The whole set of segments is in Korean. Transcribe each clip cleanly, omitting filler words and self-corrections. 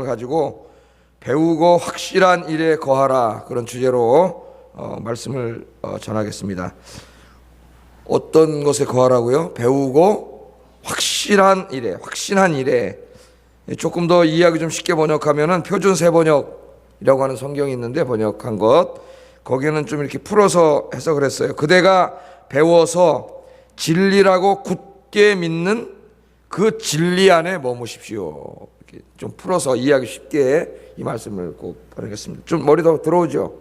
가지고 배우고 확실한 일에 거하라, 그런 주제로 말씀을 전하겠습니다. 어떤 것에 거하라고요? 배우고 확실한 일에, 확신한 일에. 조금 더 이해하기 좀 쉽게 번역하면은 표준 세번역이라고 하는 성경이 있는데, 번역한 것 거기는 좀 이렇게 풀어서 해석을 했어요. 그대가 배워서 진리라고 굳게 믿는 그 진리 안에 머무십시오. 이렇게 좀 풀어서 이해하기 쉽게 이 말씀을 꼭 번역했습니다. 좀 머리 더 들어오죠?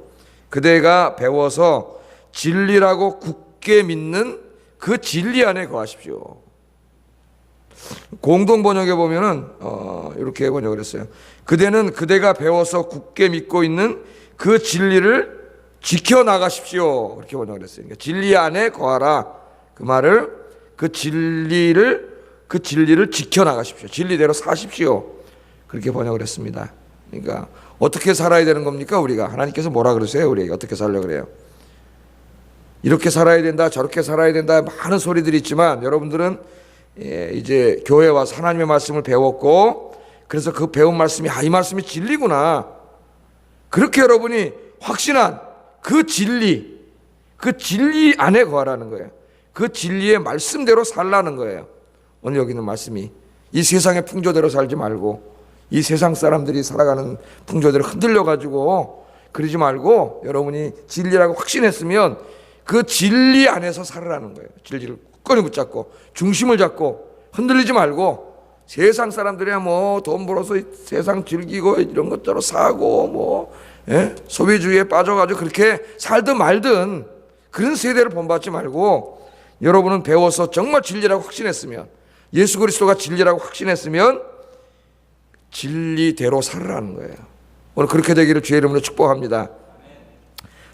그대가 배워서 진리라고 굳게 믿는 그 진리 안에 거하십시오. 공동 번역에 보면은 이렇게 번역을 했어요. 그대는 그대가 배워서 굳게 믿고 있는 그 진리를 지켜나가십시오. 그렇게 번역을 했어요. 그러니까 진리 안에 거하라. 그 말을, 그 진리를 지켜나가십시오. 진리대로 사십시오. 그렇게 번역을 했습니다. 그러니까 어떻게 살아야 되는 겁니까? 우리가 하나님께서 뭐라 그러세요? 우리에게 어떻게 살려고 그래요? 이렇게 살아야 된다, 저렇게 살아야 된다, 많은 소리들이 있지만 여러분들은 이제 교회 와서 하나님의 말씀을 배웠고, 그래서 그 배운 말씀이 이 말씀이 진리구나, 그렇게 여러분이 확신한 그 진리 안에 거하라는 거예요. 그 진리의 말씀대로 살라는 거예요. 오늘 여기 있는 말씀이 이 세상의 풍조대로 살지 말고, 이 세상 사람들이 살아가는 풍조대로 흔들려가지고 그러지 말고, 여러분이 진리라고 확신했으면 그 진리 안에서 살으라는 거예요. 진리를 굳건히 붙잡고 중심을 잡고 흔들리지 말고, 세상 사람들이야 뭐 돈 벌어서 세상 즐기고 이런 것저런 사고 소비주의에 빠져가지고 그렇게 살든 말든 그런 세대를 본받지 말고, 여러분은 배워서 정말 진리라고 확신했으면, 예수 그리스도가 진리라고 확신했으면 진리대로 살으라는 거예요. 오늘 그렇게 되기를 주의 이름으로 축복합니다.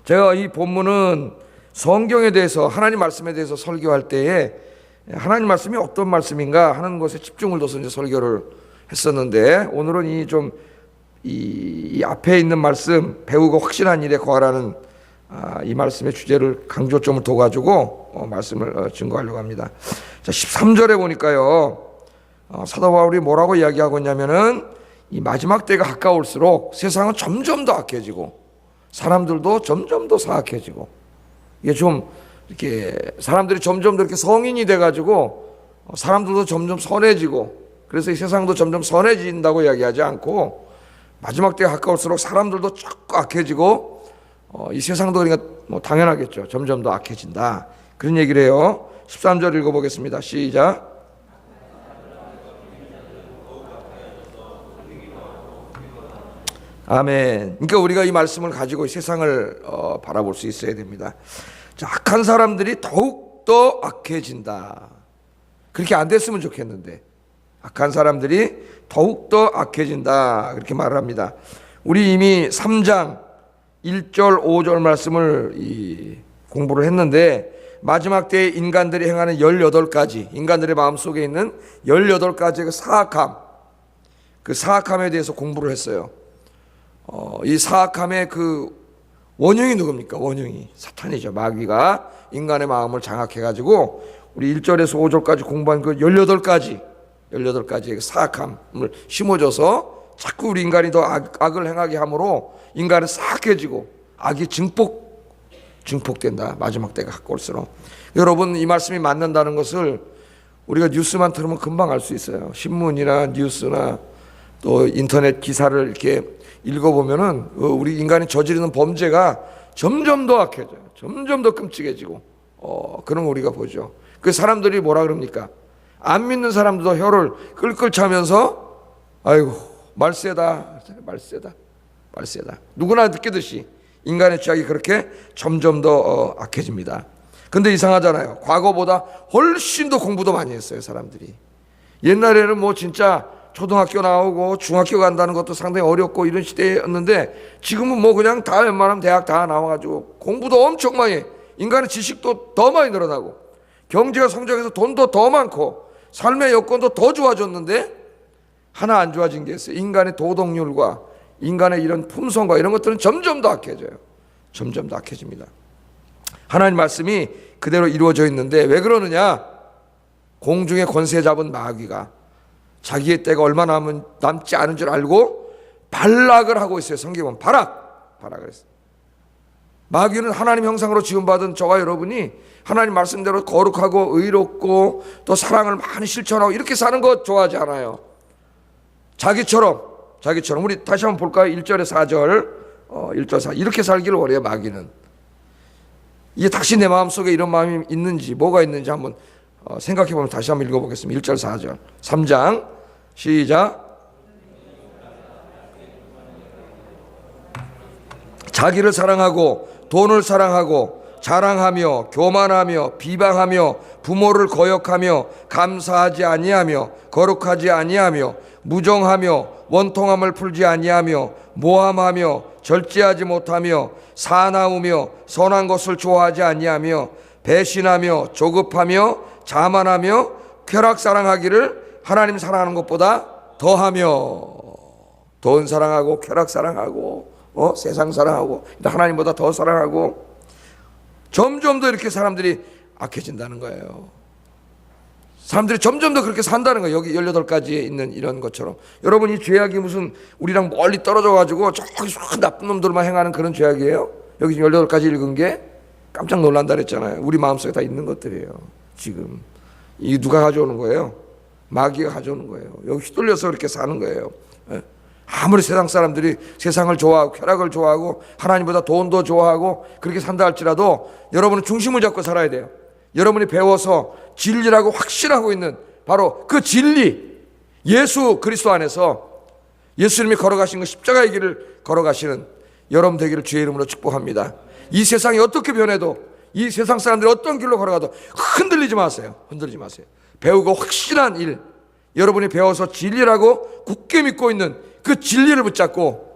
제가 이 본문은 성경에 대해서, 하나님 말씀에 대해서 설교할 때에 하나님 말씀이 어떤 말씀인가 하는 것에 집중을 둬서 이제 설교를 했었는데, 오늘은 이 앞에 있는 말씀, 배우고 확신한 일에 거하라는 이 말씀의 주제를, 강조점을 둬가지고 말씀을 증거하려고 합니다. 자, 13절에 보니까요, 사도 바울이 뭐라고 이야기하고 있냐면은, 이 마지막 때가 가까울수록 세상은 점점 더 악해지고 사람들도 점점 더 사악해지고, 이게 좀 이렇게 사람들이 점점 더 이렇게 성인이 돼가지고 사람들도 점점 선해지고, 그래서 이 세상도 점점 선해진다고 이야기하지 않고, 마지막 때가 가까울수록 사람들도 자꾸 악해지고 이 세상도, 그러니까 뭐 당연하겠죠, 점점 더 악해진다, 그런 얘기를 해요. 13절 읽어보겠습니다. 시작. 아멘. 그러니까 우리가 이 말씀을 가지고 세상을 바라볼 수 있어야 됩니다. 자, 악한 사람들이 더욱더 악해진다. 그렇게 안 됐으면 좋겠는데, 악한 사람들이 더욱더 악해진다, 그렇게 말을 합니다. 우리 이미 3장 1절 5절 말씀을 공부를 했는데, 마지막 때에 인간들이 행하는 18가지, 인간들의 마음속에 있는 18가지의 그 사악함, 그 사악함에 대해서 공부를 했어요. 이 사악함의 그 원흉이 누굽니까? 원흉이 사탄이죠. 마귀가 인간의 마음을 장악해가지고 우리 1절에서 5절까지 공부한 그 18가지의 그 사악함을 심어줘서 자꾸 우리 인간이 더 악을 행하게 함으로 인간은 사악해지고 악이 증폭된다. 마지막 때가 가까울수록. 여러분, 이 말씀이 맞는다는 것을 우리가 뉴스만 들으면 금방 알 수 있어요. 신문이나 뉴스나 또 인터넷 기사를 이렇게 읽어보면은 우리 인간이 저지르는 범죄가 점점 더 악해져요. 점점 더 끔찍해지고 그런 거 우리가 보죠. 그 사람들이 뭐라 그럽니까? 안 믿는 사람들도 혀를 끌끌 차면서 아이고 말세다. 누구나 느끼듯이 인간의 죄악이 그렇게 점점 더 악해집니다. 근데 이상하잖아요. 과거보다 훨씬 더 공부도 많이 했어요, 사람들이. 옛날에는 뭐 진짜 초등학교 나오고 중학교 간다는 것도 상당히 어렵고 이런 시대였는데, 지금은 뭐 그냥 다 웬만하면 대학 다 나와가지고 공부도 엄청 많이 해. 인간의 지식도 더 많이 늘어나고 경제가 성장해서 돈도 더 많고 삶의 여건도 더 좋아졌는데, 하나 안 좋아진 게 있어요. 인간의 도덕률과 인간의 이런 품성과 이런 것들은 점점 더 악해져요. 점점 더 악해집니다. 하나님 말씀이 그대로 이루어져 있는데 왜 그러느냐? 공중의 권세 잡은 마귀가 자기의 때가 얼마 남지 않은 줄 알고 발락을 하고 있어요. 성경에 보면 발악을 했어요. 마귀는 하나님 형상으로 지음받은 저와 여러분이 하나님 말씀대로 거룩하고 의롭고 또 사랑을 많이 실천하고 이렇게 사는 것 좋아하지 않아요. 자기처럼 우리 다시 한번 볼까요? 1절에 4절 1절 4 이렇게 살기를 원해요. 마귀는. 이게 다시 내 마음속에 이런 마음이 있는지 뭐가 있는지 한번 생각해 보면 다시 한번 읽어보겠습니다. 1절 4절 3장 시작. 자기를 사랑하고 돈을 사랑하고 자랑하며 교만하며 비방하며 부모를 거역하며 감사하지 아니하며 거룩하지 아니하며 무정하며 원통함을 풀지 아니하며 모함하며 절제하지 못하며 사나우며 선한 것을 좋아하지 아니하며 배신하며 조급하며 자만하며 쾌락 사랑하기를 하나님 사랑하는 것보다 더하며. 돈 사랑하고 쾌락 사랑하고 세상 사랑하고 하나님보다 더 사랑하고 점점 더 이렇게 사람들이 악해진다는 거예요. 사람들이 점점 더 그렇게 산다는 거예요. 여기 18가지에 있는 이런 것처럼. 여러분, 이 죄악이 무슨 우리랑 멀리 떨어져 가지고 저기 나쁜 놈들만 행하는 그런 죄악이에요? 여기 지금 18가지 읽은 게 깜짝 놀란다 그랬잖아요. 우리 마음속에 다 있는 것들이에요. 지금 이 누가 가져오는 거예요? 마귀가 가져오는 거예요. 여기 휘둘려서 그렇게 사는 거예요. 아무리 세상 사람들이 세상을 좋아하고 쾌락을 좋아하고 하나님보다 돈도 좋아하고 그렇게 산다 할지라도 여러분은 중심을 잡고 살아야 돼요. 여러분이 배워서 진리라고 확신하고 있는 바로 그 진리, 예수 그리스도 안에서 예수님이 걸어가신 그 십자가의 길을 걸어가시는 여러분 되기를 주의 이름으로 축복합니다. 이 세상이 어떻게 변해도, 이 세상 사람들이 어떤 길로 걸어가도 흔들리지 마세요. 배우고 확실한 일, 여러분이 배워서 진리라고 굳게 믿고 있는 그 진리를 붙잡고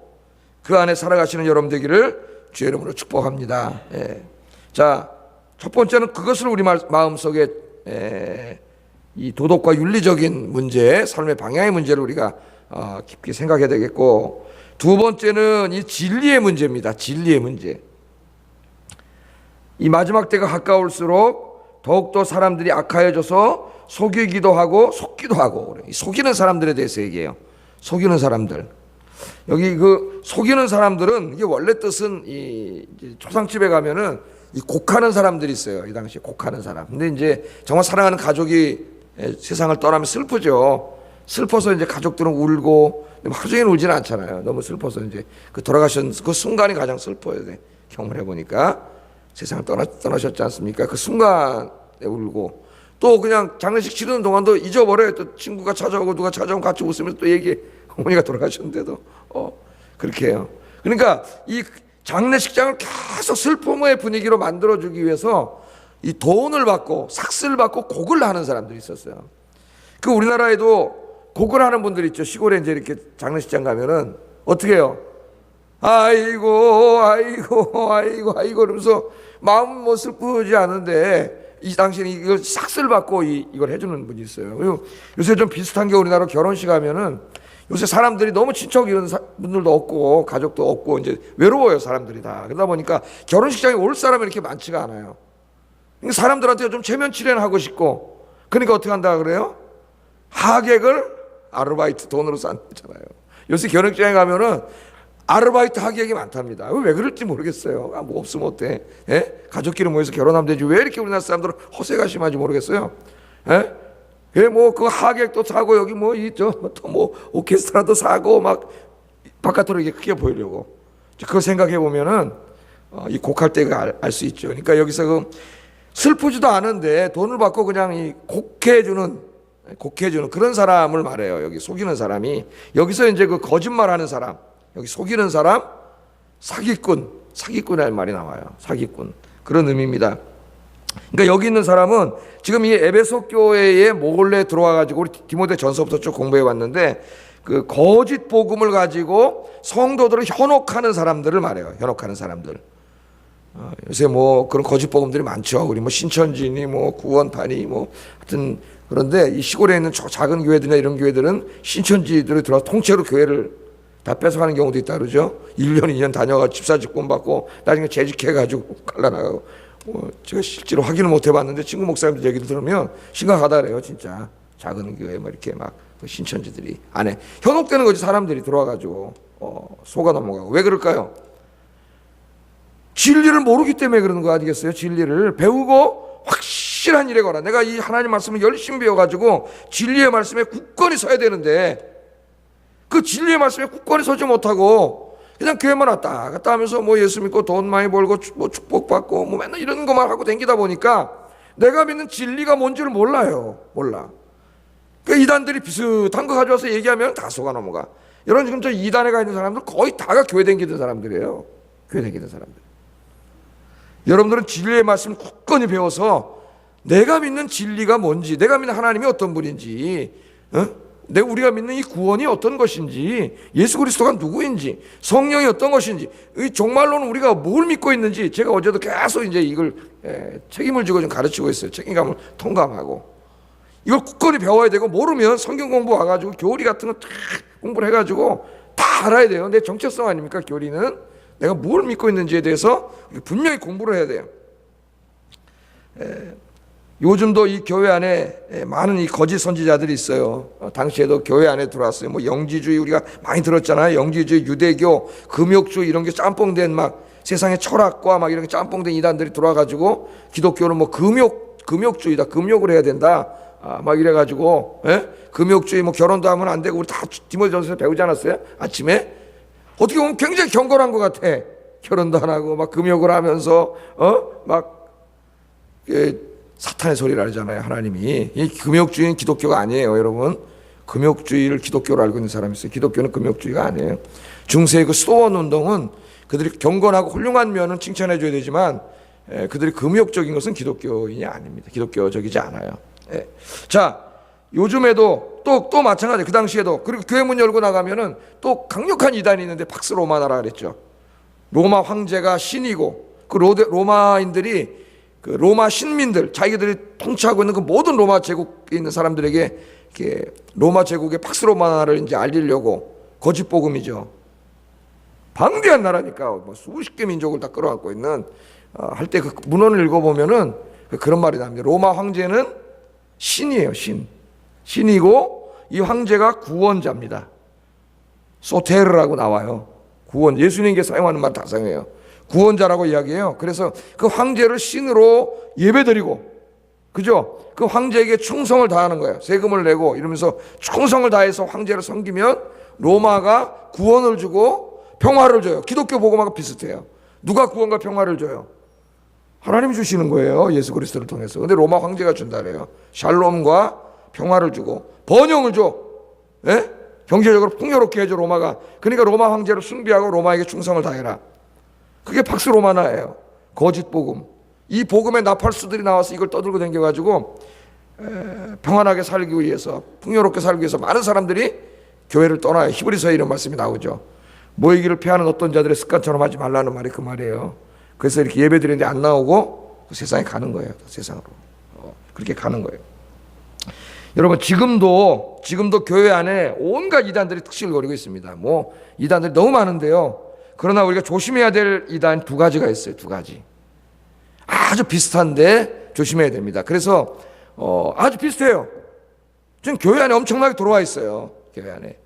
그 안에 살아가시는 여러분 되기를 주의 이름으로 축복합니다. 자, 첫 번째는 그것을 우리 마음속에 이 도덕과 윤리적인 문제, 삶의 방향의 문제를 우리가 깊게 생각해야 되겠고, 두 번째는 이 진리의 문제입니다. 진리의 문제. 이 마지막 때가 가까울수록 더욱더 사람들이 악하여져서 속이기도 하고 속기도 하고, 속이는 사람들에 대해서 얘기해요. 속이는 사람들. 여기 그 속이는 사람들은 이게 원래 뜻은 이 초상집에 가면은 이 곡하는 사람들이 있어요. 이 당시에 곡하는 사람. 근데 이제 정말 사랑하는 가족이 세상을 떠나면 슬프죠. 슬퍼서 이제 가족들은 울고, 하루 종일 울지는 않잖아요. 너무 슬퍼서 이제 그 돌아가신 그 순간이 가장 슬퍼요. 경험을 해보니까 세상을 떠나셨지 않습니까? 그 순간에 울고, 또 그냥 장례식 치르는 동안도 잊어버려요. 또 친구가 찾아오고 누가 찾아오면 같이 웃으면서 또 얘기해. 어머니가 돌아가셨는데도 그렇게 해요. 그러니까 이 장례식장을 계속 슬픔의 분위기로 만들어주기 위해서 이 돈을 받고 삭스를 받고 곡을 하는 사람들이 있었어요. 그 우리나라에도 곡을 하는 분들 있죠. 시골에 이제 이렇게 장례식장 가면은 어떻게 해요? 아이고 이러면서 마음 뭐 슬프지 않은데 이 당시에 이걸 삭스를 받고 이걸 해주는 분이 있어요. 그리고 요새 좀 비슷한 게 우리나라 결혼식 하면은 요새 사람들이 너무 친척 이런 분들도 없고 가족도 없고 이제 외로워요, 사람들이 다. 그러다 보니까 결혼식장에 올 사람이 이렇게 많지가 않아요. 그러니까 사람들한테 좀 체면 치레하고 싶고, 그러니까 어떻게 한다 그래요? 하객을 아르바이트 돈으로 쌓잖아요. 요새 결혼식장에 가면은 아르바이트 하객이 많답니다. 왜 그럴지 모르겠어요. 뭐 없으면 어때? 가족끼리 모여서 결혼하면 되지. 왜 이렇게 우리나라 사람들은 허세가 심한지 모르겠어요. 뭐 그 하객도 사고 여기 뭐 또 뭐 오케스트라도 사고 막 바깥으로 이게 크게 보이려고. 그거 생각해 보면은 이 곡할 때가 알 수 있죠. 그러니까 여기서 그 슬프지도 않은데 돈을 받고 그냥 이 곡해주는 그런 사람을 말해요. 여기 속이는 사람이. 여기서 이제 그 거짓말하는 사람, 여기 속이는 사람, 사기꾼이라는 말이 나와요. 사기꾼, 그런 의미입니다. 그러니까 여기 있는 사람은 지금 이 에베소 교회에 몰래 들어와 가지고 우리 디모데 전서부터 쭉 공부해 왔는데 그 거짓 복음을 가지고 성도들을 현혹하는 사람들을 말해요. 현혹하는 사람들. 요새 뭐 그런 거짓 복음들이 많죠. 우리 뭐 신천지니 뭐 구원파니 뭐 하여튼, 그런데 이 시골에 있는 작은 교회들이나 이런 교회들은 신천지들이 들어와서 통째로 교회를 다 뺏어가는 경우도 있다 그러죠. 1년 2년 다녀가 집사직권 받고 나중에 재직해가지고 갈라나가고. 제가 실제로 확인을 못 해봤는데 친구 목사님들 얘기를 들으면 심각하다 그래요. 진짜 작은 교회 뭐 이렇게 막 그 신천지들이 안에 현혹되는 거지. 사람들이 들어와가지고 속아 넘어가고. 왜 그럴까요? 진리를 모르기 때문에 그러는 거 아니겠어요? 진리를 배우고 확실한 일에 걸어. 내가 이 하나님 말씀을 열심히 배워가지고 진리의 말씀에 굳건히 서야 되는데 그 진리의 말씀에 굳건히 서지 못하고 그냥 교회만 왔다 갔다 하면서 뭐 예수 믿고 돈 많이 벌고 뭐 축복받고 뭐 맨날 이런 것만 하고 다니다 보니까 내가 믿는 진리가 뭔지를 몰라요. 몰라. 그 이단들이 비슷한 거 가져와서 얘기하면 다 속아 넘어가. 여러분 지금 저 이단에 가 있는 사람들 거의 다가 교회 다니는 사람들이에요. 교회 다니는 사람들. 여러분들은 진리의 말씀을 굳건히 배워서 내가 믿는 진리가 뭔지, 내가 믿는 하나님이 어떤 분인지, 우리가 믿는 이 구원이 어떤 것인지, 예수 그리스도가 누구인지, 성령이 어떤 것인지, 이 정말로는 우리가 뭘 믿고 있는지, 제가 어제도 계속 이제 이걸 책임을 지고 좀 가르치고 있어요. 책임감을 통감하고. 이걸 굳건히 배워야 되고, 모르면 성경 공부 와가지고 교리 같은 거 다 공부를 해가지고 다 알아야 돼요. 내 정체성 아닙니까? 교리는 내가 뭘 믿고 있는지에 대해서 분명히 공부를 해야 돼요. 요즘도 이 교회 안에 많은 이 거짓 선지자들이 있어요. 당시에도 교회 안에 들어왔어요. 뭐 영지주의 우리가 많이 들었잖아요. 영지주의, 유대교, 금욕주의 이런 게 짬뽕된 막 세상의 철학과 막 이런 게 짬뽕된 이단들이 들어와가지고 기독교는 뭐 금욕주의다, 금욕을 해야 된다. 막 이래가지고 금욕주의 뭐 결혼도 하면 안 되고 우리 다 디모데전서에서 배우지 않았어요? 아침에 어떻게 보면 굉장히 경건한 것 같아. 결혼도 안 하고 막 금욕을 하면서 막 사탄의 소리를 하잖아요. 하나님이. 이 금욕주의는 기독교가 아니에요, 여러분. 금욕주의를 기독교로 알고 있는 사람이 있어요. 기독교는 금욕주의가 아니에요. 중세의 그 수도원 운동은 그들이 경건하고 훌륭한 면은 칭찬해 줘야 되지만 그들이 금욕적인 것은 기독교인이 아닙니다. 기독교적이지 않아요. 자, 요즘에도 또 마찬가지. 그 당시에도 그리고 교회 문 열고 나가면은 또 강력한 이단이 있는데 팍스 로마나라 그랬죠. 로마 황제가 신이고 그 로마인들이 그 로마 신민들 자기들이 통치하고 있는 그 모든 로마 제국에 있는 사람들에게 이렇게 로마 제국의 팍스 로마나를 이제 알리려고 거짓 복음이죠. 방대한 나라니까 뭐 수십 개 민족을 다 끌어안고 있는 할 때 그 문헌을 읽어보면은 그런 말이 나옵니다. 로마 황제는 신이에요. 신이고 이 황제가 구원자입니다. 소테르라고 나와요. 구원. 예수님께 사용하는 말 다 사용해요. 구원자라고 이야기해요. 그래서 그 황제를 신으로 예배드리고, 그죠? 그 황제에게 충성을 다하는 거예요. 세금을 내고 이러면서 충성을 다해서 황제를 섬기면 로마가 구원을 주고 평화를 줘요. 기독교 복음하고 비슷해요. 누가 구원과 평화를 줘요? 하나님이 주시는 거예요. 예수 그리스도를 통해서. 근데 로마 황제가 준다 그래요. 샬롬과 평화를 주고 번영을 줘. 경제적으로 풍요롭게 해줘 로마가. 그러니까 로마 황제를 숭배하고 로마에게 충성을 다해라. 그게 팍스 로마나예요. 거짓 복음. 이 복음의 나팔수들이 나와서 이걸 떠들고 다녀가지고 평안하게 살기 위해서, 풍요롭게 살기 위해서 많은 사람들이 교회를 떠나요. 히브리서에 이런 말씀이 나오죠. 모이기를 피하는 어떤 자들의 습관처럼 하지 말라는 말이 그 말이에요. 그래서 이렇게 예배 드리는데 안 나오고 세상에 가는 거예요. 세상으로. 그렇게 가는 거예요. 여러분 지금도 교회 안에 온갖 이단들이 특식을 거리고 있습니다. 뭐 이단들이 너무 많은데요. 그러나 우리가 조심해야 될 이단 두 가지가 있어요. 두 가지. 아주 비슷한데 조심해야 됩니다. 그래서 아주 비슷해요. 지금 교회 안에 엄청나게 들어와 있어요. 교회 안에.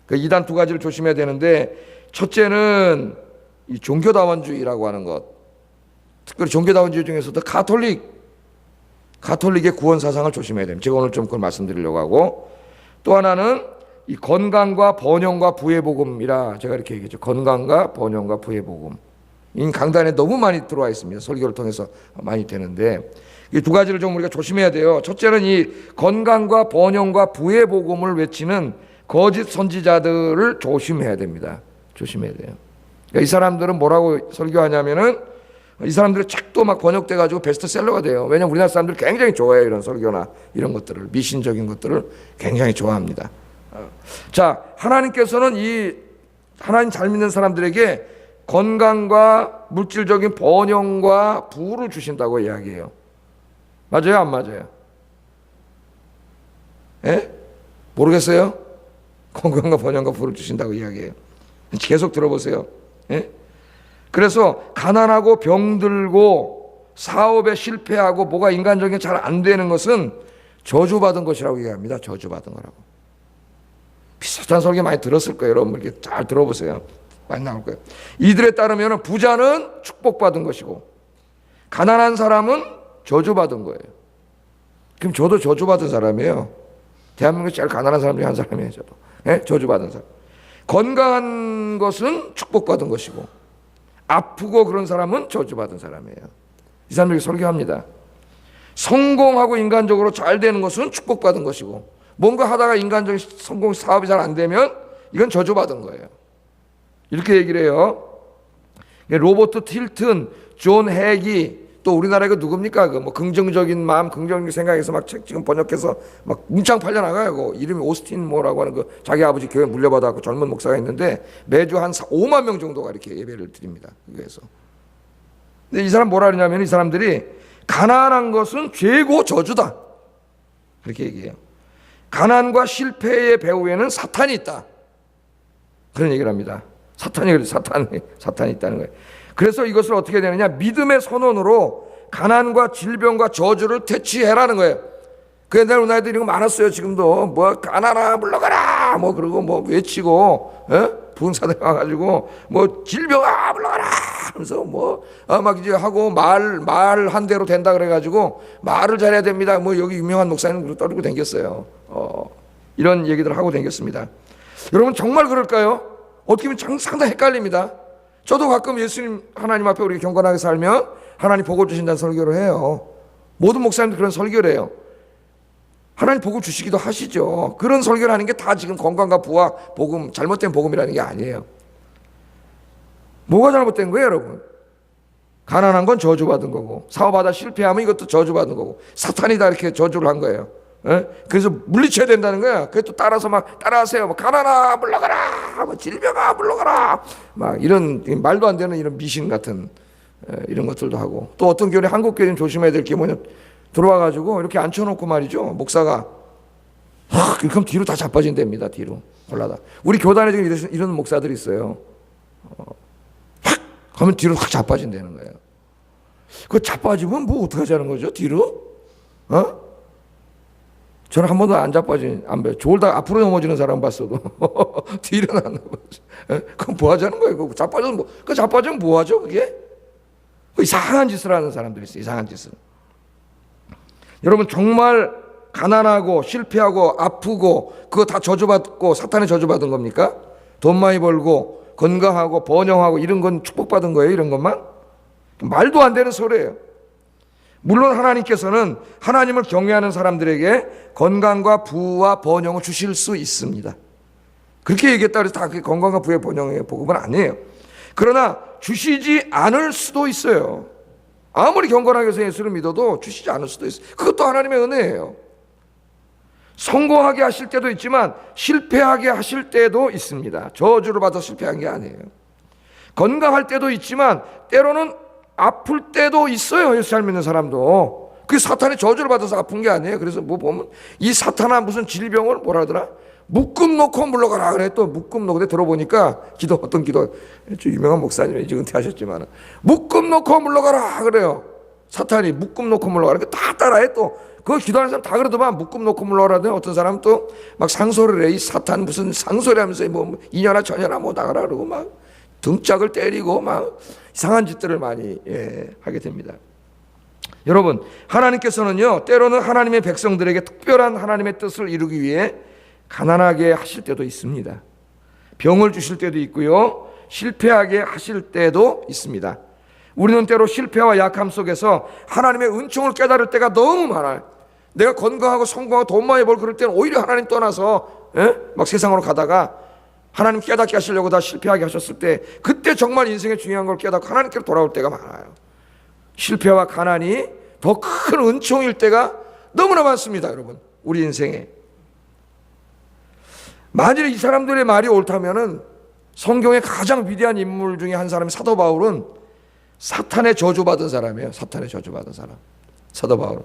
그 이단 두 가지를 조심해야 되는데 첫째는 이 종교다원주의라고 하는 것. 특별히 종교다원주의 중에서도 가톨릭의 구원 사상을 조심해야 됩니다. 제가 오늘 좀 그걸 말씀드리려고 하고, 또 하나는 이 건강과 번영과 부의 복음이라 제가 이렇게 얘기했죠. 건강과 번영과 부의 복음. 이 강단에 너무 많이 들어와 있습니다. 설교를 통해서 많이 되는데 이 두 가지를 좀 우리가 조심해야 돼요. 첫째는 이 건강과 번영과 부의 복음을 외치는 거짓 선지자들을 조심해야 됩니다. 조심해야 돼요. 그러니까 이 사람들은 뭐라고 설교하냐면은 이 사람들의 책도 막 번역돼 가지고 베스트셀러가 돼요. 왜냐하면 우리나라 사람들이 굉장히 좋아해요. 이런 설교나 이런 것들을, 미신적인 것들을 굉장히 좋아합니다. 자, 하나님께서는 이 하나님 잘 믿는 사람들에게 건강과 물질적인 번영과 부를 주신다고 이야기해요. 맞아요? 안 맞아요? 모르겠어요? 건강과 번영과 부를 주신다고 이야기해요. 계속 들어보세요. 그래서 가난하고 병들고 사업에 실패하고 뭐가 인간적인 잘 안 되는 것은 저주받은 것이라고 얘기합니다. 저주받은 거라고. 비슷한 설교 많이 들었을 거예요. 여러분 이렇게 잘 들어보세요. 많이 나올 거예요. 이들에 따르면 부자는 축복받은 것이고 가난한 사람은 저주받은 거예요. 그럼 저도 저주받은 사람이에요. 대한민국 제일 가난한 사람 중에 한 사람이에요. 저도. 네? 저주받은 사람. 건강한 것은 축복받은 것이고 아프고 그런 사람은 저주받은 사람이에요. 이 사람들이 설교합니다. 성공하고 인간적으로 잘 되는 것은 축복받은 것이고 뭔가 하다가 인간적인 성공 사업이 잘 안 되면 이건 저주받은 거예요. 이렇게 얘기를 해요. 로버트 틸튼, 존 핵이 또 우리나라에 그 누굽니까? 그 뭐 긍정적인 마음, 긍정적인 생각에서 막 책 지금 번역해서 막 문창 팔려 나가요. 이름이 오스틴 뭐라고 하는 그 자기 아버지 교회 물려받아갖고 젊은 목사가 있는데 매주 한 5만 명 정도가 이렇게 예배를 드립니다. 그래서. 근데 이 사람 뭐라 그러냐면 이 사람들이 가난한 것은 죄고 저주다. 그렇게 얘기해요. 가난과 실패의 배후에는 사탄이 있다. 그런 얘기를 합니다. 사탄이 있다는 거예요. 그래서 이것을 어떻게 되느냐? 믿음의 선언으로 가난과 질병과 저주를 퇴치해라는 거예요. 그 옛날 우리 아이들 이런 거 많았어요. 지금도 뭐 가난아 물러가라 뭐 그러고 뭐 외치고 부흥사들 와가지고 뭐 질병아 물러가라 하면서 뭐 막 이제 하고 말 한 대로 된다 그래가지고 말을 잘해야 됩니다. 뭐 여기 유명한 목사님 떠들고 댕겼어요. 이런 얘기들 하고 댕겼습니다. 여러분 정말 그럴까요? 어떻게 보면 상당히 헷갈립니다. 저도 가끔 예수님 하나님 앞에 우리 경건하게 살면 하나님 복을 주신다는 설교를 해요. 모든 목사님들 그런 설교를 해요. 하나님 복을 주시기도 하시죠. 그런 설교를 하는 게 다 지금 건강과 부와 복음, 잘못된 복음이라는 게 아니에요. 뭐가 잘못된 거예요, 여러분? 가난한 건 저주받은 거고 사업하다 실패하면 이것도 저주받은 거고 사탄이 다 이렇게 저주를 한 거예요. 그래서 물리쳐야 된다는 거야. 그게 또 따라서 막 따라하세요. 뭐 가난아 물러가라, 뭐 질병아 물러가라, 막 이런 말도 안 되는 이런 미신 같은 이런 것들도 하고 또 어떤 교회 한국 교회는 조심해야 될 게 뭐냐 들어와가지고 이렇게 앉혀놓고 말이죠. 목사가 이렇게 하면 뒤로 다 자빠진답니다. 뒤로 올라다. 우리 교단에 지금 이런 목사들이 있어요. 확 하면 뒤로 확 자빠진다는 거예요. 그 자빠지면 뭐 어떻게 하자는 거죠? 뒤로? 저는 한 번도 안 자빠진, 안 봐요. 졸다 앞으로 넘어지는 사람 봤어도. 뒤로 안 넘어지. 그럼 뭐 하자는 거예요? 그 자빠지면 뭐, 그 자빠지면 뭐 하죠, 그게? 그 이상한 짓을 하는 사람들이 있어요, 이상한 짓을. 여러분, 정말 가난하고 실패하고 아프고 그거 다 저주받고 사탄의 저주받은 겁니까? 돈 많이 벌고 건강하고 번영하고 이런 건 축복받은 거예요, 이런 것만? 말도 안 되는 소리예요. 물론 하나님께서는 하나님을 경외하는 사람들에게 건강과 부와 번영을 주실 수 있습니다. 그렇게 얘기했다고 해서 다 그게 건강과 부의 번영의 복음은 아니에요. 그러나 주시지 않을 수도 있어요. 아무리 경건하게 해서 예수를 믿어도 주시지 않을 수도 있어요. 그것도 하나님의 은혜예요. 성공하게 하실 때도 있지만 실패하게 하실 때도 있습니다. 저주를 받아 실패한 게 아니에요. 건강할 때도 있지만 때로는 아플 때도 있어요. 예수 잘 믿는 사람도. 그게 사탄의 저주를 받아서 아픈 게 아니에요. 그래서 뭐 보면 이 사탄아 무슨 질병을 뭐라 하더라? 묶음 놓고 물러가라 그래. 또 묶음 놓고 들어보니까 어떤 기도 유명한 목사님이 이제 은퇴하셨지만 묶음 놓고 물러가라 그래요. 사탄이 묶음 놓고 물러가라. 다 따라해. 또 그거 기도하는 사람 다 그러더만 묶음 놓고 물러가라. 어떤 사람은 또 막 상소를 해. 이 사탄 무슨 상소리 하면서 뭐 이년아 저년아 뭐 나가라 그러고 막 등짝을 때리고 막 이상한 짓들을 많이 하게 됩니다. 여러분, 하나님께서는요 때로는 하나님의 백성들에게 특별한 하나님의 뜻을 이루기 위해 가난하게 하실 때도 있습니다. 병을 주실 때도 있고요, 실패하게 하실 때도 있습니다. 우리는 때로 실패와 약함 속에서 하나님의 은총을 깨달을 때가 너무 많아요. 내가 건강하고 성공하고 돈 많이 벌고 그럴 때는 오히려 하나님 떠나서 막 세상으로 가다가 하나님 깨닫게 하시려고 다 실패하게 하셨을 때 그때 정말 인생의 중요한 걸 깨닫고 하나님께로 돌아올 때가 많아요. 실패와 가난이 더 큰 은총일 때가 너무나 많습니다. 여러분, 우리 인생에. 만일 이 사람들의 말이 옳다면은 성경의 가장 위대한 인물 중에 한 사람이 사도 바울은 사탄의 저주받은 사람이에요. 사탄의 저주받은 사람. 사도 바울은.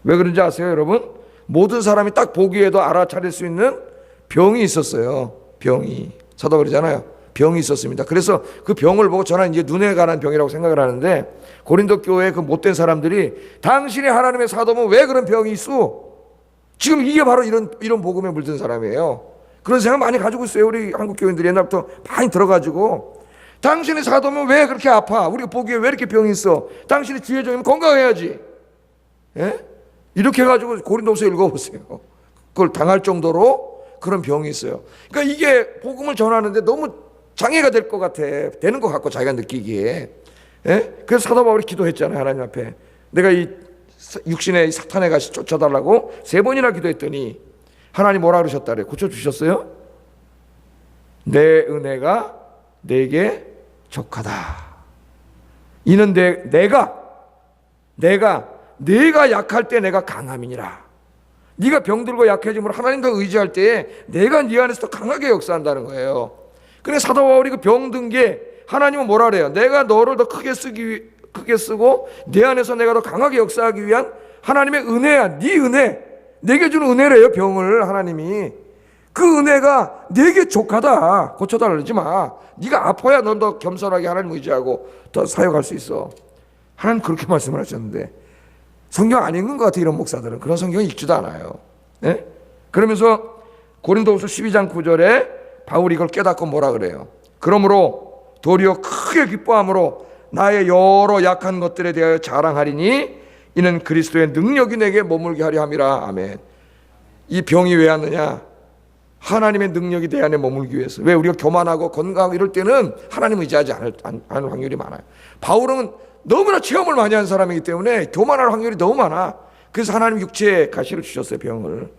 왜 그런지 아세요, 여러분? 모든 사람이 딱 보기에도 알아차릴 수 있는 병이 있었어요. 병이. 사도 그러잖아요. 병이 있었습니다. 그래서 그 병을 보고 저는 이제 눈에 관한 병이라고 생각을 하는데 고린도 교회 그 못된 사람들이 당신이 하나님의 사도면 왜 그런 병이 있어? 지금 이게 바로 이런 복음에 물든 사람이에요. 그런 생각 많이 가지고 있어요. 우리 한국 교인들이 옛날부터 많이 들어가지고, 당신이 사도면 왜 그렇게 아파? 우리가 보기에 왜 이렇게 병이 있어? 당신이 지혜적이면 건강해야지. 예? 이렇게 해가지고 고린도후서 읽어보세요. 그걸 당할 정도로 그런 병이 있어요. 그러니까 이게 복음을 전하는데 너무 장애가 될 것 같아. 되는 것 같고 자기가 느끼기에. 예? 그래서 사도 바울이 기도했잖아요. 하나님 앞에. 내가 이 육신의 사탄의 가시 쫓아달라고 3번이나 기도했더니 하나님 뭐라 그러셨다 그래요? 고쳐주셨어요? 내 은혜가 내게 족하다. 이는 내가 약할 때 내가 강함이니라. 네가 병들고 약해짐으로 하나님 더 의지할 때에 내가 네 안에서 더 강하게 역사한다는 거예요. 그래 사도 바울이 그 병든 게 하나님은 뭐라 그래요? 내가 너를 더 크게 쓰고 내 안에서 내가 더 강하게 역사하기 위한 하나님의 은혜야. 네 은혜, 내게 주는 은혜래요. 병을 하나님이 그 은혜가 내게 족하다. 고쳐달라 그러지 마. 네가 아파야 넌 더 겸손하게 하나님 의지하고 더 사역할 수 있어. 하나님 그렇게 말씀을 하셨는데 성경 안 읽는 것 같아. 이런 목사들은 그런 성경 읽지도 않아요. 네? 그러면서 고린도후서 12장 9절에 바울이 이걸 깨닫고 뭐라 그래요? 그러므로 도리어 크게 기뻐함으로 나의 여러 약한 것들에 대하여 자랑하리니 이는 그리스도의 능력이 내게 머물게 하려 함이라. 아멘. 이 병이 왜 왔느냐? 하나님의 능력이 내 안에 머물기 위해서. 왜 우리가 교만하고 건강하고 이럴 때는 하나님 의지하지 않을 확률이 많아요. 바울은 너무나 체험을 많이 한 사람이기 때문에 교만할 확률이 너무 많아. 그래서 하나님 육체에 가시를 주셨어요. 병을.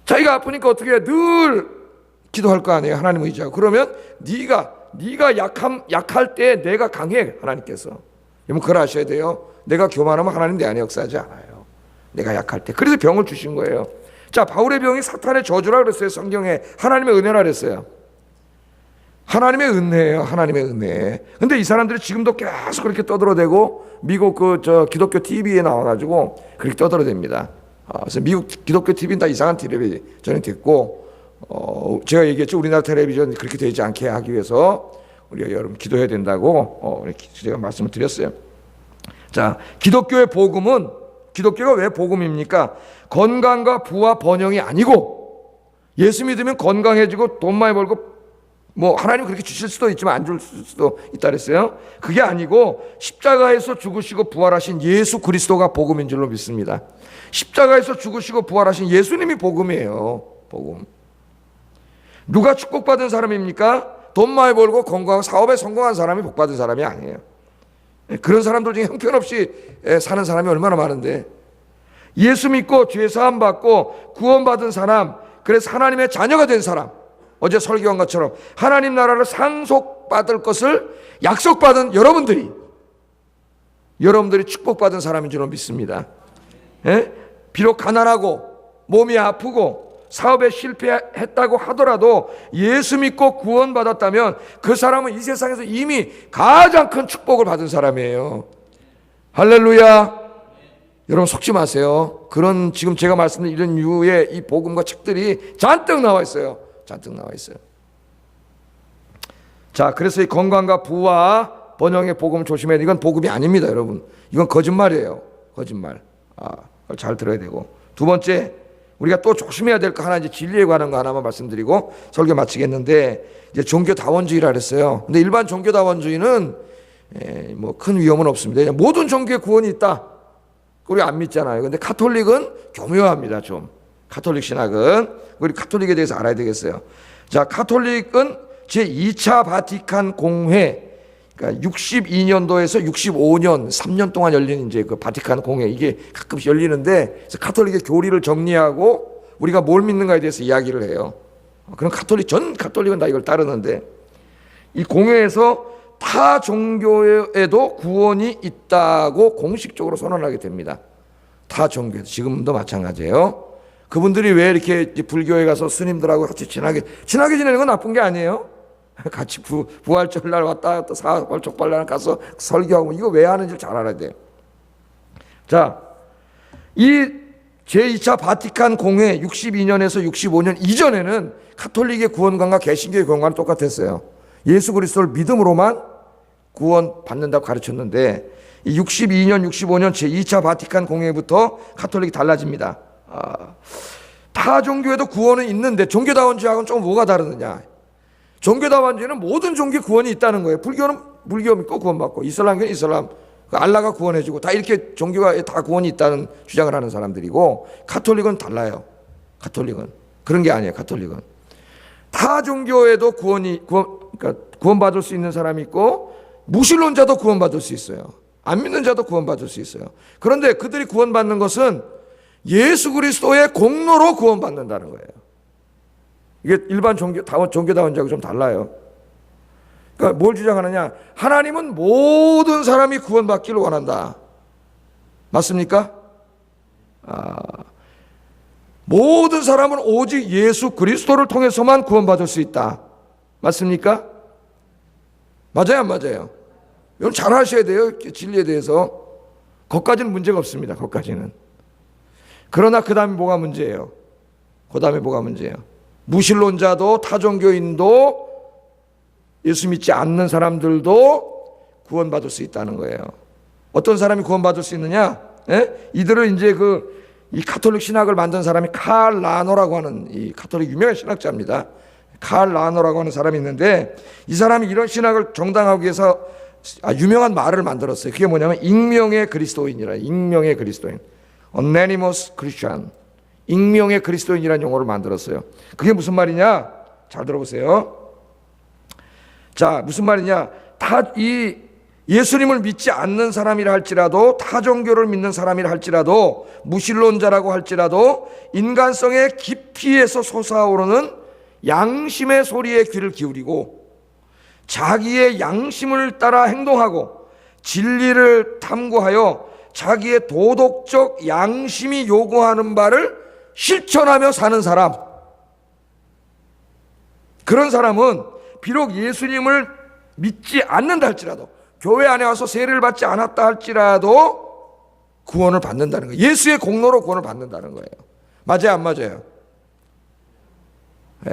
자기가 아프니까 어떻게 해? 늘 기도할 거 아니에요. 하나님 의지하고. 그러면 네가 약할 때 내가 강해. 하나님께서. 여러분 그걸 아셔야 돼요. 내가 교만하면 하나님 내 안에 역사하지 않아요. 내가 약할 때. 그래서 병을 주신 거예요. 자, 바울의 병이 사탄의 저주라 그랬어요. 성경에 하나님의 은혜라 그랬어요. 하나님의 은혜예요. 하나님의 은혜. 근데 이 사람들이 지금도 계속 그렇게 떠들어대고 미국 기독교 TV에 나와가지고 그렇게 떠들어댑니다. 그래서 미국 기독교 TV는 다 이상한 텔레비전이 됐고, 제가 얘기했죠. 우리나라 텔레비전 그렇게 되지 않게 하기 위해서 우리가 여러분 기도해야 된다고 제가 말씀을 드렸어요. 자, 기독교의 복음은, 기독교가 왜 복음입니까? 건강과 부와 번영이 아니고, 예수 믿으면 건강해지고 돈 많이 벌고 뭐 하나님 그렇게 주실 수도 있지만 안 줄 수도 있다 그랬어요. 그게 아니고 십자가에서 죽으시고 부활하신 예수 그리스도가 복음인 줄로 믿습니다. 십자가에서 죽으시고 부활하신 예수님이 복음이에요. 복음. 누가 축복받은 사람입니까? 돈 많이 벌고 건강하고 사업에 성공한 사람이 복받은 사람이 아니에요. 그런 사람들 중에 형편없이 사는 사람이 얼마나 많은데, 예수 믿고 죄 사함 받고 구원받은 사람, 그래서 하나님의 자녀가 된 사람, 어제 설교한 것처럼 하나님 나라를 상속받을 것을 약속받은 여러분들이 축복받은 사람인 줄로 믿습니다. 비록 가난하고 몸이 아프고 사업에 실패했다고 하더라도 예수 믿고 구원받았다면 그 사람은 이 세상에서 이미 가장 큰 축복을 받은 사람이에요. 할렐루야. 여러분 속지 마세요. 그런 지금 제가 말씀드린 이런 유의 이 복음과 책들이 잔뜩 나와 있어요. 잔뜩 나와 있어요. 자, 그래서 이 건강과 부와 번영의 복음 조심해야 돼. 이건 복음이 아닙니다, 여러분. 이건 거짓말이에요. 거짓말. 그걸 잘 들어야 되고. 두 번째, 우리가 또 조심해야 될 거 하나, 이제 진리에 관한 거 하나만 말씀드리고 설교 마치겠는데, 이제 종교다원주의라 그랬어요. 근데 일반 종교다원주의는 뭐 큰 위험은 없습니다. 모든 종교에 구원이 있다. 우리 안 믿잖아요. 근데 가톨릭은 교묘합니다, 좀. 가톨릭 신학은. 우리 가톨릭에 대해서 알아야 되겠어요. 자, 가톨릭은 제2차 바티칸 공회, 그러니까 62년도에서 65년 3년 동안 열리는 이제 그 바티칸 공회, 이게 가끔씩 열리는데, 그래서 가톨릭의 교리를 정리하고 우리가 뭘 믿는가에 대해서 이야기를 해요. 그럼 전 가톨릭은 다 이걸 따르는데, 이 공회에서 타 종교에도 구원이 있다고 공식적으로 선언하게 됩니다. 타 종교, 지금도 마찬가지예요. 그분들이 왜 이렇게 불교에 가서 스님들하고 같이 친하게 지내는 건 나쁜 게 아니에요. 같이 부활절날 왔다 갔다 사활 족발날 가서 설교하고, 이거 왜 하는지 잘 알아야 돼요. 자, 이 제2차 바티칸 공회 62년에서 65년 이전에는 가톨릭의 구원관과 개신교의 구원관은 똑같았어요. 예수 그리스도를 믿음으로만 구원 받는다고 가르쳤는데, 이 62년, 65년 제2차 바티칸 공회부터 가톨릭이 달라집니다. 타 종교에도 구원은 있는데 종교다원주의하고는 좀 뭐가 다르느냐? 종교다원주의는 모든 종교에 구원이 있다는 거예요. 불교는 불교 믿고 구원받고, 이슬람교는 이슬람, 알라가 구원해주고, 다 이렇게 종교가 다 구원이 있다는 주장을 하는 사람들이고, 가톨릭은 달라요. 가톨릭은 그런 게 아니에요. 가톨릭은 타 종교에도 그러니까 구원받을 수 있는 사람이 있고, 무신론자도 구원받을 수 있어요. 안 믿는 자도 구원받을 수 있어요. 그런데 그들이 구원받는 것은 예수 그리스도의 공로로 구원받는다는 거예요. 이게 일반 종교다원자하고 좀 달라요. 그러니까 뭘 주장하느냐? 하나님은 모든 사람이 구원받기를 원한다. 맞습니까? 모든 사람은 오직 예수 그리스도를 통해서만 구원받을 수 있다. 맞습니까? 맞아요, 안 맞아요? 여러분 잘 하셔야 돼요. 진리에 대해서. 거기까지는 문제가 없습니다. 거기까지는. 그러나 그 다음에 뭐가 문제예요? 그 다음에 뭐가 문제예요? 무신론자도 타종교인도 예수 믿지 않는 사람들도 구원받을 수 있다는 거예요. 어떤 사람이 구원받을 수 있느냐? 이들을 이제 이 가톨릭 신학을 만든 사람이 칼 라노라고 하는 이 가톨릭 유명한 신학자입니다. 칼 라노라고 하는 사람이 있는데, 이 사람이 이런 신학을 정당하기 위해서 유명한 말을 만들었어요. 그게 뭐냐면 익명의 그리스도인이라. 익명의 그리스도인, Anonymous Christian, 익명의 그리스도인이라는 용어를 만들었어요. 그게 무슨 말이냐? 잘 들어보세요. 자, 무슨 말이냐? 이 예수님을 믿지 않는 사람이라 할지라도, 타종교를 믿는 사람이라 할지라도, 무신론자라고 할지라도 인간성의 깊이에서 솟아오르는 양심의 소리에 귀를 기울이고 자기의 양심을 따라 행동하고 진리를 탐구하여 자기의 도덕적 양심이 요구하는 바를 실천하며 사는 사람, 그런 사람은 비록 예수님을 믿지 않는다 할지라도, 교회 안에 와서 세례를 받지 않았다 할지라도 구원을 받는다는 거예요. 예수의 공로로 구원을 받는다는 거예요. 맞아요, 안 맞아요?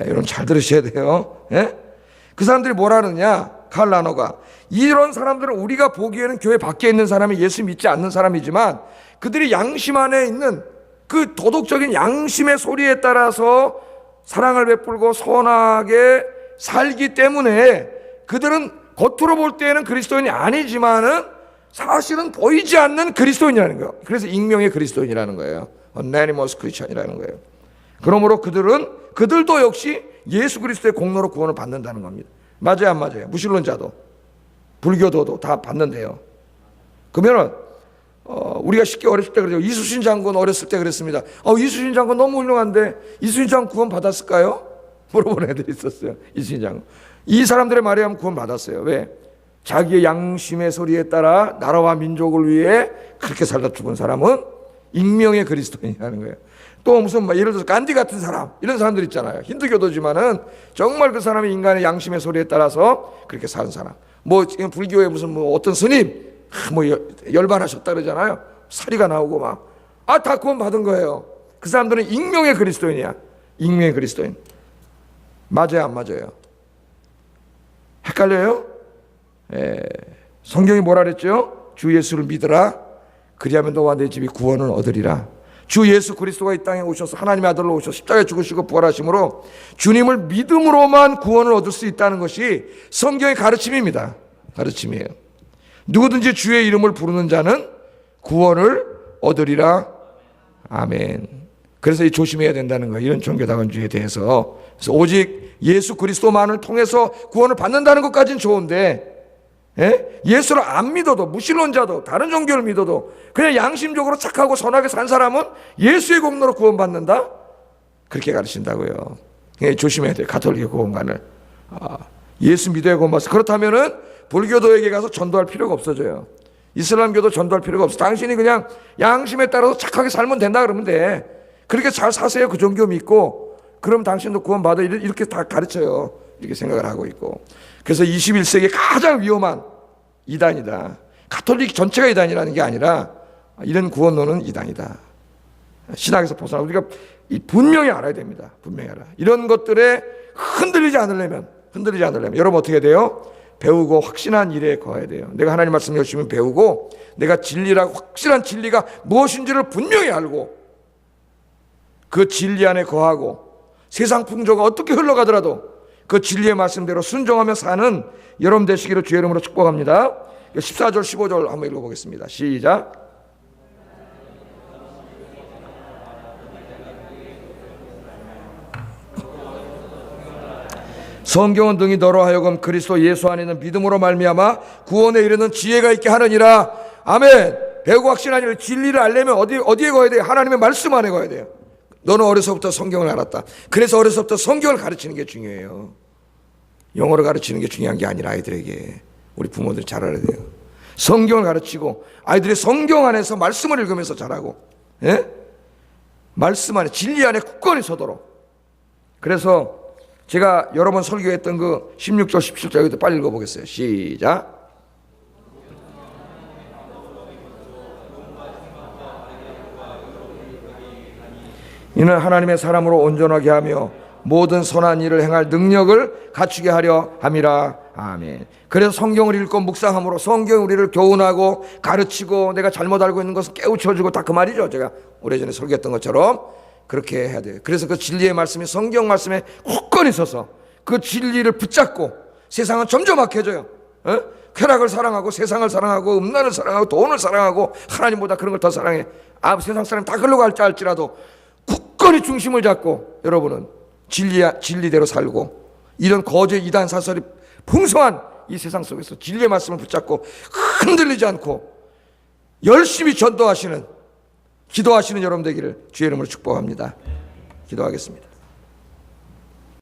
여러분 잘 들으셔야 돼요. 그 사람들이 뭐라 하느냐? 칼라노가, 이런 사람들은 우리가 보기에는 교회 밖에 있는 사람이 예수 믿지 않는 사람이지만, 그들이 양심 안에 있는 그 도덕적인 양심의 소리에 따라서 사랑을 베풀고 선하게 살기 때문에 그들은 겉으로 볼 때에는 그리스도인이 아니지만은 사실은 보이지 않는 그리스도인이라는 거예요. 그래서 익명의 그리스도인이라는 거예요. Anonymous Christian이라는 거예요. 그러므로 그들도 역시 예수 그리스도의 공로로 구원을 받는다는 겁니다. 맞아요, 안 맞아요? 무신론자도 불교도도 다 받는데요. 그러면은 우리가 쉽게 어렸을 때 그러죠. 이수신 장군 어렸을 때 그랬습니다. 이수신 장군 너무 훌륭한데 이수신 장군 구원 받았을까요? 물어보는 애들이 있었어요. 이수신 장군. 이 사람들의 말에 하면 구원 받았어요. 왜? 자기의 양심의 소리에 따라 나라와 민족을 위해 그렇게 살다 죽은 사람은 익명의 그리스도인이라는 거예요. 또 무슨 예를 들어서 간디 같은 사람, 이런 사람들 있잖아요. 힌두교도지만은 정말 그 사람이 인간의 양심의 소리에 따라서 그렇게 사는 사람. 지금 불교에 무슨 어떤 스님 열반하셨다 그러잖아요. 사리가 나오고 다 구원 받은 거예요. 그 사람들은 익명의 그리스도인이야. 익명의 그리스도인. 맞아요, 안 맞아요? 헷갈려요? 성경이 뭐라 그랬죠? 주 예수를 믿으라. 그리하면 너와 내 집이 구원을 얻으리라. 주 예수 그리스도가 이 땅에 오셔서 하나님의 아들로 오셔서 십자가에 죽으시고 부활하심으로 주님을 믿음으로만 구원을 얻을 수 있다는 것이 성경의 가르침입니다. 가르침이에요. 누구든지 주의 이름을 부르는 자는 구원을 얻으리라. 아멘. 그래서 조심해야 된다는 거예요. 이런 종교다원주의에 대해서. 그래서 오직 예수 그리스도만을 통해서 구원을 받는다는 것까지는 좋은데, 예수를 안 믿어도, 무신론자도, 다른 종교를 믿어도 그냥 양심적으로 착하고 선하게 산 사람은 예수의 공로로 구원받는다? 그렇게 가르친다고요. 조심해야 돼요. 가톨릭의 구원관을. 예수 믿어야 구원받았어. 그렇다면은 불교도에게 가서 전도할 필요가 없어져요. 이슬람교도 전도할 필요가 없어. 당신이 그냥 양심에 따라서 착하게 살면 된다 그러면 돼. 그렇게 잘 사세요. 그 종교 믿고. 그럼 당신도 구원받아. 이렇게 다 가르쳐요. 이렇게 생각을 하고 있고. 그래서 21세기에 가장 위험한 이단이다. 가톨릭 전체가 이단이라는 게 아니라 이런 구원론은 이단이다. 신학에서 벗어나 우리가 분명히 알아야 됩니다. 분명히 알아. 이런 것들에 흔들리지 않으려면 여러분 어떻게 돼요? 배우고 확신한 일에 거해야 돼요. 내가 하나님 말씀 열심히 배우고 내가 진리라고 확실한 진리가 무엇인지를 분명히 알고 그 진리 안에 거하고 세상 풍조가 어떻게 흘러가더라도 그 진리의 말씀대로 순종하며 사는 여러분 되시기를 주의 이름으로 축복합니다. 14절 15절 한번 읽어보겠습니다. 시작. 성경은 등이 너로 하여금 그리스도 예수 안에 있는 믿음으로 말미암아 구원에 이르는 지혜가 있게 하느니라. 아멘. 배우고 확신하니 진리를 알려면 어디에 거야 돼요? 하나님의 말씀 안에 거야 돼요. 너는 어려서부터 성경을 알았다. 그래서 어려서부터 성경을 가르치는 게 중요해요. 영어를 가르치는 게 중요한 게 아니라 아이들에게, 우리 부모들 잘 알아야 돼요. 성경을 가르치고 아이들이 성경 안에서 말씀을 읽으면서 자라고, 예? 말씀 안에, 진리 안에 굳건히 서도록. 그래서 제가 여러 번 설교했던 그 16절 17절 여기도 빨리 읽어보겠어요. 시작. 이는 하나님의 사람으로 온전하게 하며 모든 선한 일을 행할 능력을 갖추게 하려 함이라. 아멘. 그래서 성경을 읽고 묵상함으로 성경이 우리를 교훈하고 가르치고 내가 잘못 알고 있는 것을 깨우쳐주고 다 그 말이죠. 제가 오래전에 설교했던 것처럼 그렇게 해야 돼요. 그래서 그 진리의 말씀이 성경 말씀에 굳건히 서서 그 진리를 붙잡고 세상은 점점 악해져요. 쾌락을 사랑하고 세상을 사랑하고 음란을 사랑하고 돈을 사랑하고 하나님보다 그런 걸 더 사랑해. 세상 사람 다 글로 갈지 알지라도 굳건히 중심을 잡고 여러분은 진리대로 살고, 이런 거짓 이단 사설이 풍성한 이 세상 속에서 진리의 말씀을 붙잡고 흔들리지 않고 열심히 전도하시는, 기도하시는 여러분 되기를 주의 이름으로 축복합니다. 기도하겠습니다.